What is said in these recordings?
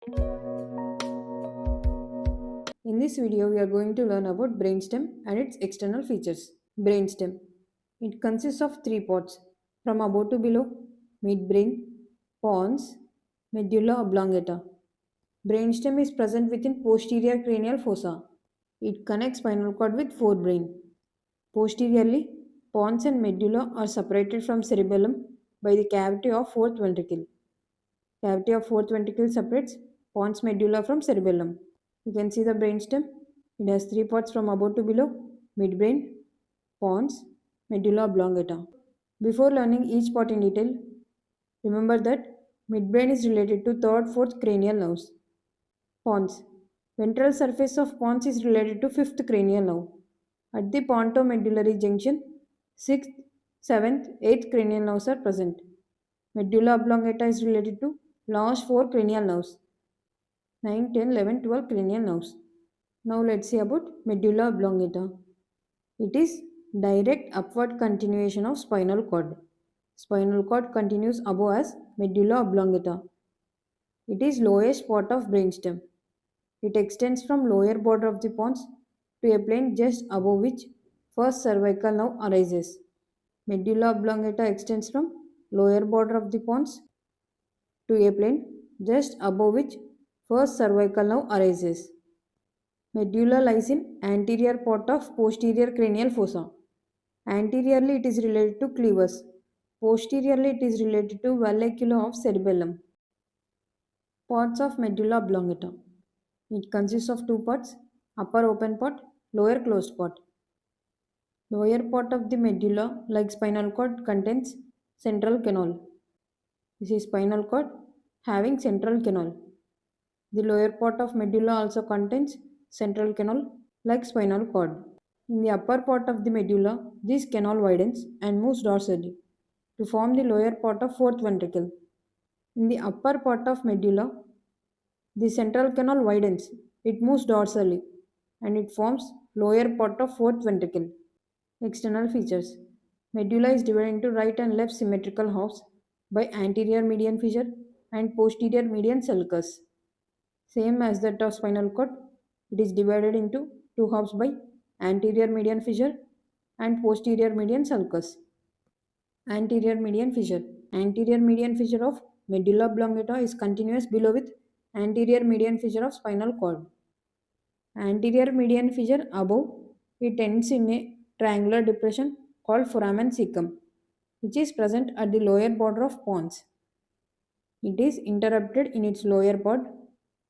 In this video, we are going to learn about brainstem and its external features. Brainstem. It consists of three parts: from above to below, midbrain, pons, medulla oblongata. Brainstem is present within posterior cranial fossa. It connects spinal cord with forebrain. Posteriorly, pons and medulla are separated from cerebellum by the cavity of fourth ventricle. Cavity of fourth ventricle separates pons medulla from cerebellum. You can see the brainstem. It has three parts from above to below: midbrain, pons, medulla oblongata. Before learning each part in detail, remember that midbrain is related to third, fourth cranial nerves. Pons. Ventral surface of pons is related to fifth cranial nerve. At the pontomedullary junction, sixth, seventh, eighth cranial nerves are present. Medulla oblongata is related to last four cranial nerves: 9, 10, 11, 12 cranial nerves. Now let's see about medulla oblongata. It is direct upward continuation of spinal cord. Spinal cord continues above as medulla oblongata. It is lowest part of brainstem. It extends from lower border of the pons to a plane just above which first cervical nerve arises. Medulla oblongata extends from lower border of the pons to a plane just above which first cervical nerve arises. Medulla lies in anterior part of posterior cranial fossa. Anteriorly it is related to clevus. Posteriorly it is related to vallecula of cerebellum. Parts of medulla oblongata. It consists of two parts: upper open part, lower closed part. Lower part of the medulla, like spinal cord, contains central canal. This is spinal cord having central canal. The lower part of medulla also contains central canal like spinal cord. In the upper part of the medulla, this canal widens and moves dorsally to form the lower part of fourth ventricle. In the upper part of medulla, the central canal widens, it moves dorsally, and it forms lower part of fourth ventricle. External features. Medulla is divided into right and left symmetrical halves by anterior median fissure and posterior median sulcus. Same as that of spinal cord, it is divided into two halves by anterior median fissure and posterior median sulcus. Anterior median fissure. Anterior median fissure of medulla oblongata is continuous below with anterior median fissure of spinal cord. Anterior median fissure above, it ends in a triangular depression called foramen cecum, which is present at the lower border of pons. It is interrupted in its lower part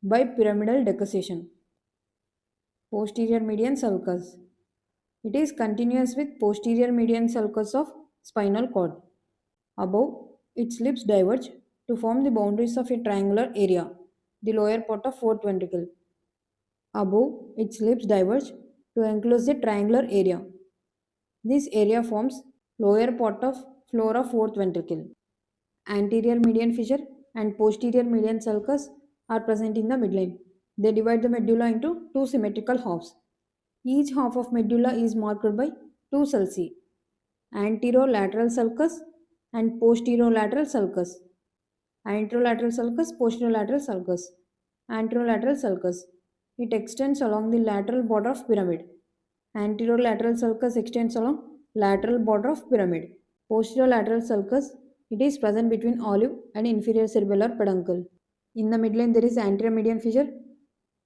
by pyramidal decussation. Posterior median sulcus. It is continuous with posterior median sulcus of spinal cord. Above, its lips diverge to form the boundaries of a triangular area, the lower part of fourth ventricle. Above, its lips diverge to enclose the triangular area. This area forms lower part of floor of fourth ventricle. Anterior median fissure and posterior median sulcus are present in the midline. They divide the medulla into two symmetrical halves. Each half of medulla is marked by two sulci: anterolateral sulcus and posterolateral sulcus. Anterolateral sulcus, posterolateral sulcus. Anterolateral sulcus. It extends along the lateral border of pyramid. Anterolateral sulcus extends along lateral border of pyramid. Posterolateral sulcus, it is present between olive and inferior cerebellar peduncle. In the midline there is anterior median fissure.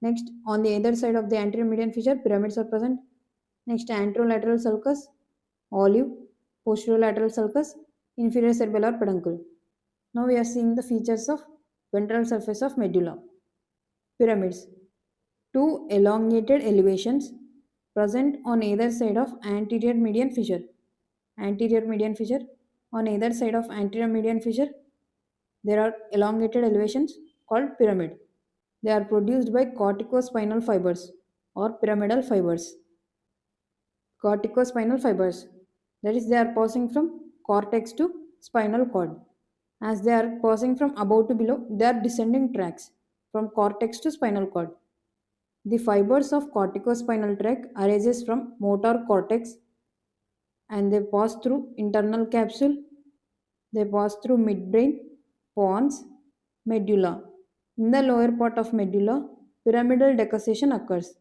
Next, on the other side of the anterior median fissure, pyramids are present. Next, anterolateral sulcus, olive, posterolateral sulcus, inferior cerebellar peduncle. Now we are seeing the features of ventral surface of medulla. Pyramids. Two elongated elevations present on either side of anterior median fissure. Anterior median fissure. On either side of anterior median fissure, there are elongated elevations called pyramid. They are produced by corticospinal fibers or pyramidal fibers. Corticospinal fibers, that is, they are passing from cortex to spinal cord. As they are passing from above to below, they are descending tracks from cortex to spinal cord. The fibers of corticospinal tract arises from motor cortex and they pass through internal capsule. They pass through midbrain, pons, medulla. In the lower part of medulla, pyramidal decussation occurs.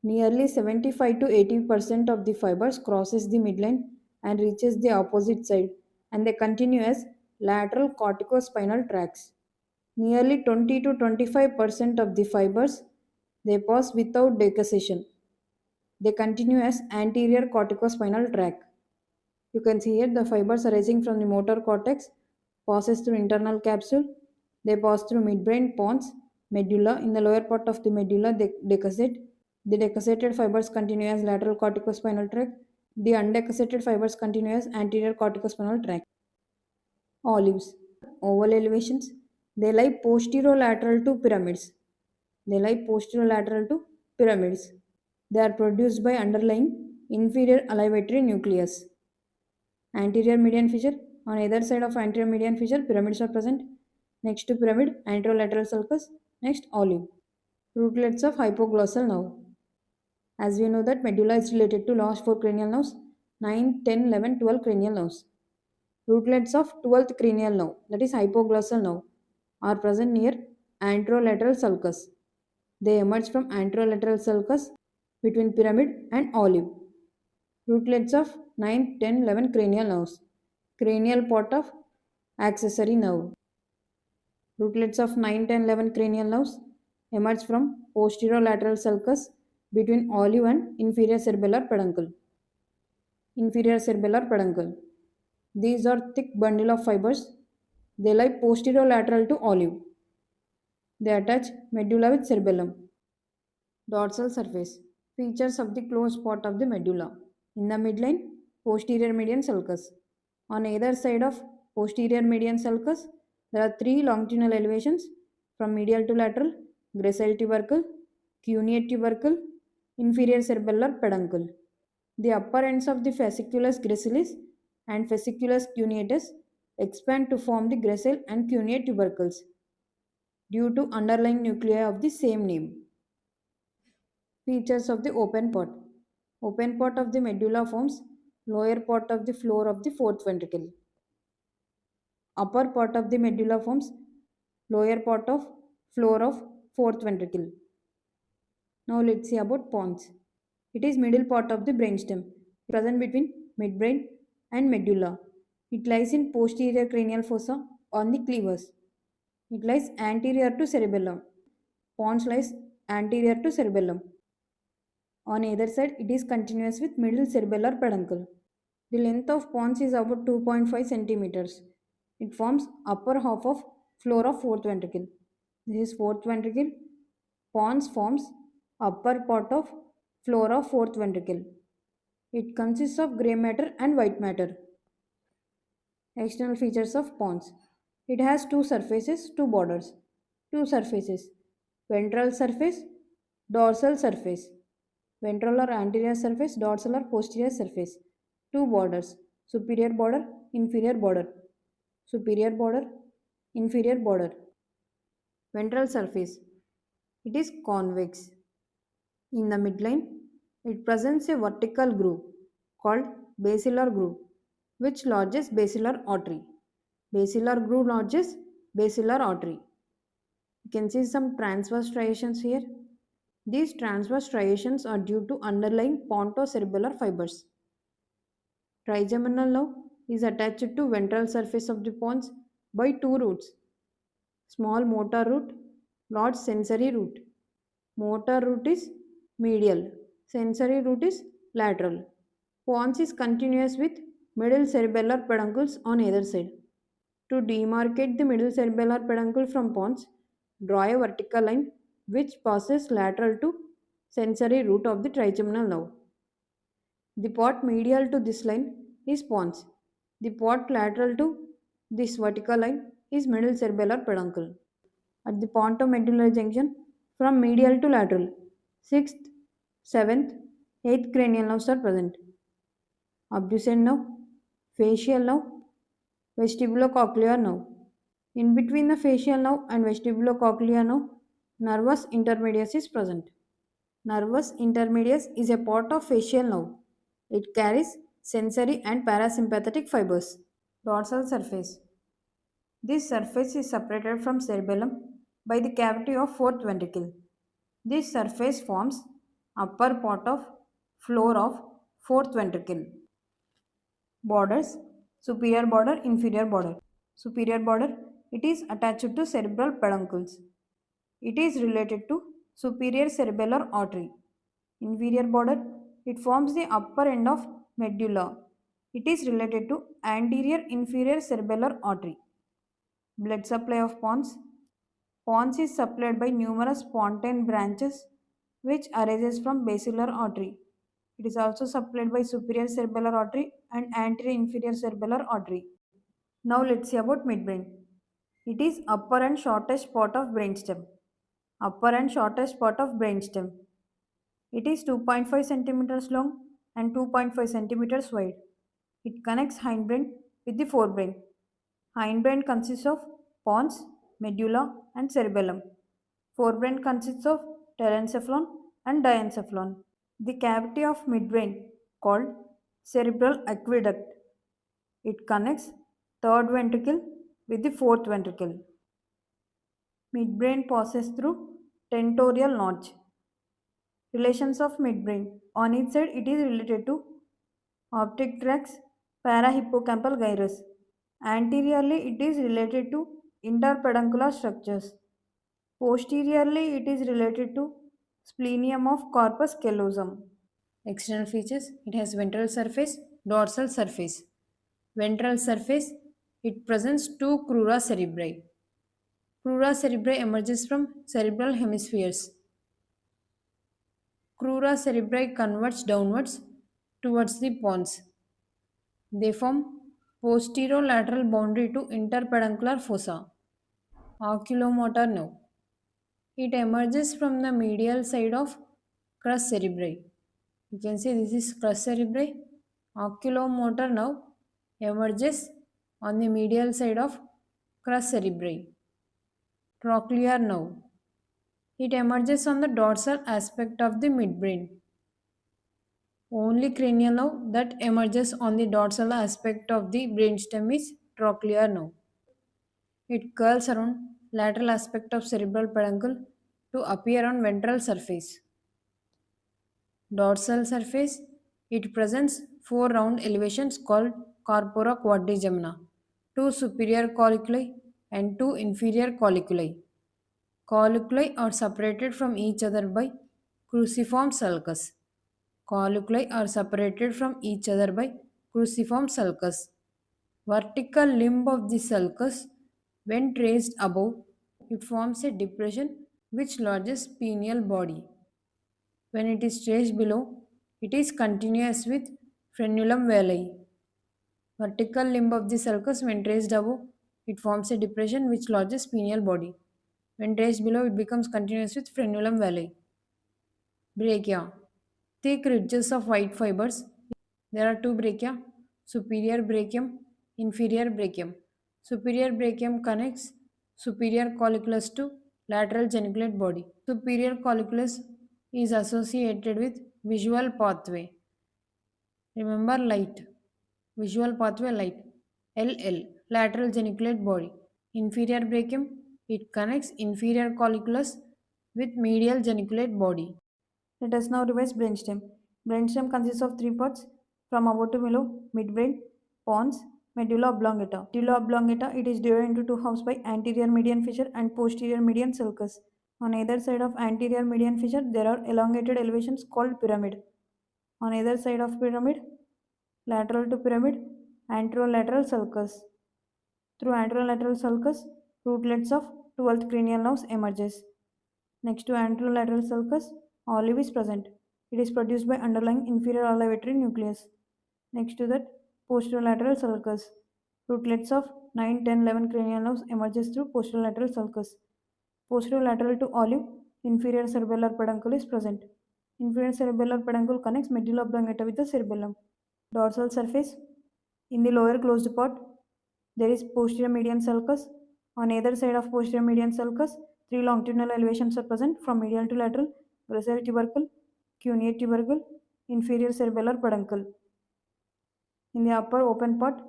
Nearly 75 to 80% of the fibers crosses the midline and reaches the opposite side, and they continue as lateral corticospinal tracts. Nearly 20 to 25% of the fibers they pass without decussation. They continue as anterior corticospinal tract. You can see here the fibers arising from the motor cortex passes through internal capsule. They pass through midbrain, pons, medulla. In the lower part of the medulla, they decussate. The decussated fibers continue as lateral corticospinal tract. The undecussated fibers continue as anterior corticospinal tract. Olives. Oval elevations. They lie posterolateral to pyramids. They lie posterolateral to pyramids. They are produced by underlying inferior elevatory nucleus. Anterior median fissure. On either side of anterior median fissure, pyramids are present. Next to pyramid, anterolateral sulcus. Next, olive. Rootlets of hypoglossal nerve. As we know that medulla is related to last 4 cranial nerves, 9, 10, 11, 12 cranial nerves. Rootlets of 12th cranial nerve, that is hypoglossal nerve, are present near anterolateral sulcus. They emerge from anterolateral sulcus between pyramid and olive. Rootlets of 9, 10, 11 cranial nerves. Cranial part of accessory nerve. Rootlets of 9, 10, 11 cranial nerves emerge from posterolateral sulcus between olive and inferior cerebellar peduncle. Inferior cerebellar peduncle. These are thick bundle of fibers. They lie posterolateral to olive. They attach medulla with cerebellum. Dorsal surface. Features of the closed part of the medulla. In the midline, posterior median sulcus. On either side of posterior median sulcus, there are three longitudinal elevations from medial to lateral, gracile tubercle, cuneate tubercle, inferior cerebellar peduncle. The upper ends of the fasciculus gracilis and fasciculus cuneatus expand to form the gracile and cuneate tubercles due to underlying nuclei of the same name. Features of the open part. Open part of the medulla forms lower part of the floor of the fourth ventricle. Upper part of the medulla forms lower part of floor of fourth ventricle. Now let's see about pons. It is middle part of the brainstem, present between midbrain and medulla. It lies in posterior cranial fossa on the clevus. It lies anterior to cerebellum. Pons lies anterior to cerebellum. On either side, it is continuous with middle cerebellar peduncle. The length of pons is about 2.5 centimeters. It forms upper half of floor of fourth ventricle. This is fourth ventricle. Pons forms upper part of floor of fourth ventricle. It consists of grey matter and white matter. External features of pons. It has two surfaces, two borders. Two surfaces. Ventral surface, dorsal surface. Ventral or anterior surface, dorsal or posterior surface. Two borders. Superior border, inferior border. Superior border, inferior border. Ventral surface. It is convex. In the midline, it presents a vertical groove called basilar groove, which lodges basilar artery. Basilar groove lodges basilar artery. You can see some transverse striations here. These transverse striations are due to underlying pontocerebellar fibers. Trigeminal nerve is attached to ventral surface of the pons by two roots. Small motor root, large sensory root. Motor root is medial, sensory root is lateral. Pons is continuous with middle cerebellar peduncles on either side. To demarcate the middle cerebellar peduncle from pons, draw a vertical line which passes lateral to sensory root of the trigeminal nerve. The part medial to this line is pons. The part lateral to this vertical line is middle cerebellar peduncle. At the pontomedullary junction, from medial to lateral, 6th, 7th, 8th cranial nerves are present. Abducent nerve, facial nerve, vestibulocochlear nerve. In between the facial nerve and vestibulocochlear nerve, nervus intermedius is present. Nervus intermedius is a part of facial nerve. It carries sensory and parasympathetic fibers. Dorsal surface. This surface is separated from cerebellum by the cavity of fourth ventricle. This surface forms upper part of floor of fourth ventricle. Borders: superior border, inferior border. Superior border, it is attached to cerebral peduncles. It is related to superior cerebellar artery. Inferior border, it forms the upper end of medulla. It is related to anterior inferior cerebellar artery. Blood supply of pons. Pons is supplied by numerous pontine branches which arises from basilar artery. It is also supplied by superior cerebellar artery and anterior inferior cerebellar artery. Now let's see about midbrain. It is upper and shortest part of brainstem. Upper and shortest part of brainstem. It is 2.5 centimeters long and 2.5 centimeters wide. It connects hindbrain with the forebrain. Hindbrain consists of pons, medulla, and cerebellum. Forebrain consists of telencephalon and diencephalon. The cavity of midbrain, called cerebral aqueduct, it connects third ventricle with the fourth ventricle. Midbrain passes through tentorial notch. Relations of midbrain. On each side, it is related to optic tract parahippocampal gyrus. Anteriorly, it is related to interpeduncular structures. Posteriorly, it is related to splenium of corpus callosum. External features: it has ventral surface, dorsal surface. Ventral surface, it presents two crura cerebri. Crura cerebri emerges from cerebral hemispheres. Crura cerebri converge downwards towards the pons. They form posterolateral boundary to interpeduncular fossa. Oculomotor nerve. It emerges from the medial side of crus cerebri. You can see this is crus cerebri. Oculomotor nerve emerges on the medial side of crus cerebri. Trochlear nerve. It emerges on the dorsal aspect of the midbrain. Only cranial nerve that emerges on the dorsal aspect of the brainstem is trochlear nerve. It curls around lateral aspect of cerebral peduncle to appear on ventral surface. Dorsal surface, it presents four round elevations called corpora quadrigemina, two superior colliculi and two inferior colliculi. Colliculi are separated from each other by cruciform sulcus. Colliculi are separated from each other by cruciform sulcus. Vertical limb of the sulcus, when traced above, it forms a depression which lodges pineal body. When it is traced below, it is continuous with frenulum veli. Vertical limb of the sulcus, when traced above, it forms a depression which lodges pineal body. When traced below, it becomes continuous with frenulum veli. Brachia. Thick ridges of white fibers. There are two brachia: superior brachium, inferior brachium. Superior brachium connects superior colliculus to lateral geniculate body. Superior colliculus is associated with visual pathway. Remember light. Visual pathway light. LL, lateral geniculate body. Inferior brachium, it connects inferior colliculus with medial geniculate body. Let us now revise brainstem. Brainstem consists of three parts: from above to below, midbrain, pons, medulla oblongata. Medulla oblongata, it is divided into two halves by anterior median fissure and posterior median sulcus. On either side of anterior median fissure, there are elongated elevations called pyramid. On either side of pyramid, lateral to pyramid, anterolateral sulcus. Through anterolateral sulcus, rootlets of 12th cranial nerves emerges. Next to anterolateral sulcus, olive is present. It is produced by underlying inferior olivatory nucleus. Next to that, posterolateral sulcus. Rootlets of 9, 10, 11 cranial nerves emerges through posterolateral sulcus. Posterolateral to olive, inferior cerebellar peduncle is present. Inferior cerebellar peduncle connects medulla oblongata with the cerebellum. Dorsal surface. In the lower closed part, there is posterior median sulcus. On either side of posterior median sulcus, three longitudinal elevations are present from medial to lateral: gracile tubercle, cuneate tubercle, inferior cerebellar peduncle. In the upper open part,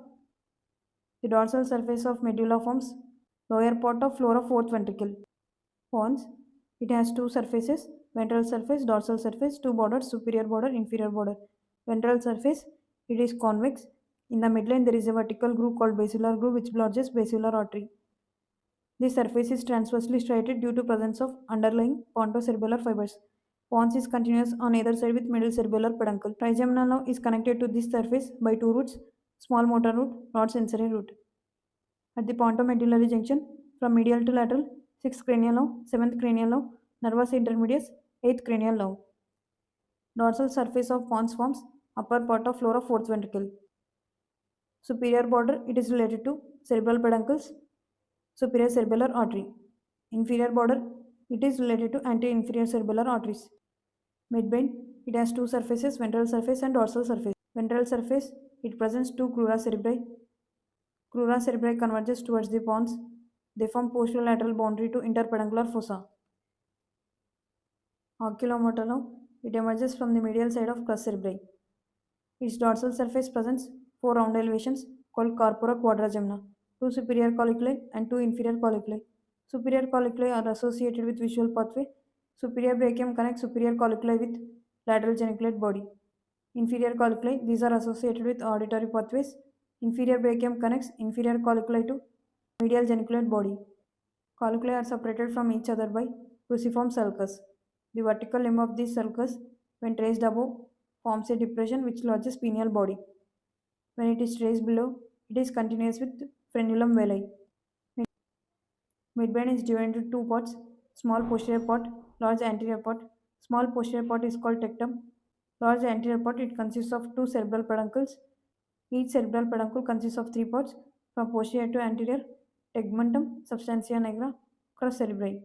the dorsal surface of medulla forms lower part of floor of fourth ventricle. Pons. It has two surfaces, ventral surface, dorsal surface, two borders, superior border, inferior border. Ventral surface, it is convex. In the midline, there is a vertical groove called basilar groove which blotches basilar artery. This surface is transversely striated due to presence of underlying pontocerebellar fibers. Pons is continuous on either side with middle cerebellar peduncle. Trigeminal nerve is connected to this surface by two roots, small motor root, broad sensory root. At the pontomedullary junction, from medial to lateral, 6th cranial nerve, 7th cranial nerve, nervus intermedius, 8th cranial nerve. Dorsal surface of pons forms upper part of floor of fourth ventricle. Superior border, it is related to cerebral peduncles, superior cerebellar artery. Inferior border, it is related to anterior-inferior cerebellar arteries. Midbrain, it has two surfaces, ventral surface and dorsal surface. Ventral surface, it presents two crura cerebri. Crura cerebri converges towards the pons. They form posterolateral boundary to interpeduncular fossa. Oculomotor nerve, it emerges from the medial side of crus cerebri. Its dorsal surface presents four round elevations called corpora quadragemina, two superior colliculi and two inferior colliculi. Superior colliculi are associated with visual pathway. Superior brachium connects superior colliculi with lateral geniculate body. Inferior colliculi, these are associated with auditory pathways. Inferior brachium connects inferior colliculi to medial geniculate body. Colliculi are separated from each other by cruciform sulcus. The vertical limb of this sulcus, when traced above, forms a depression which lodges pineal body. When it is traced below, it is continuous with frenulum veli. Midbrain is divided into two parts, small posterior part, large anterior part. Small posterior part is called tectum. Large anterior part, it consists of two cerebral peduncles. Each cerebral peduncle consists of three parts, from posterior to anterior, tegmentum, substantia nigra, crus cerebri.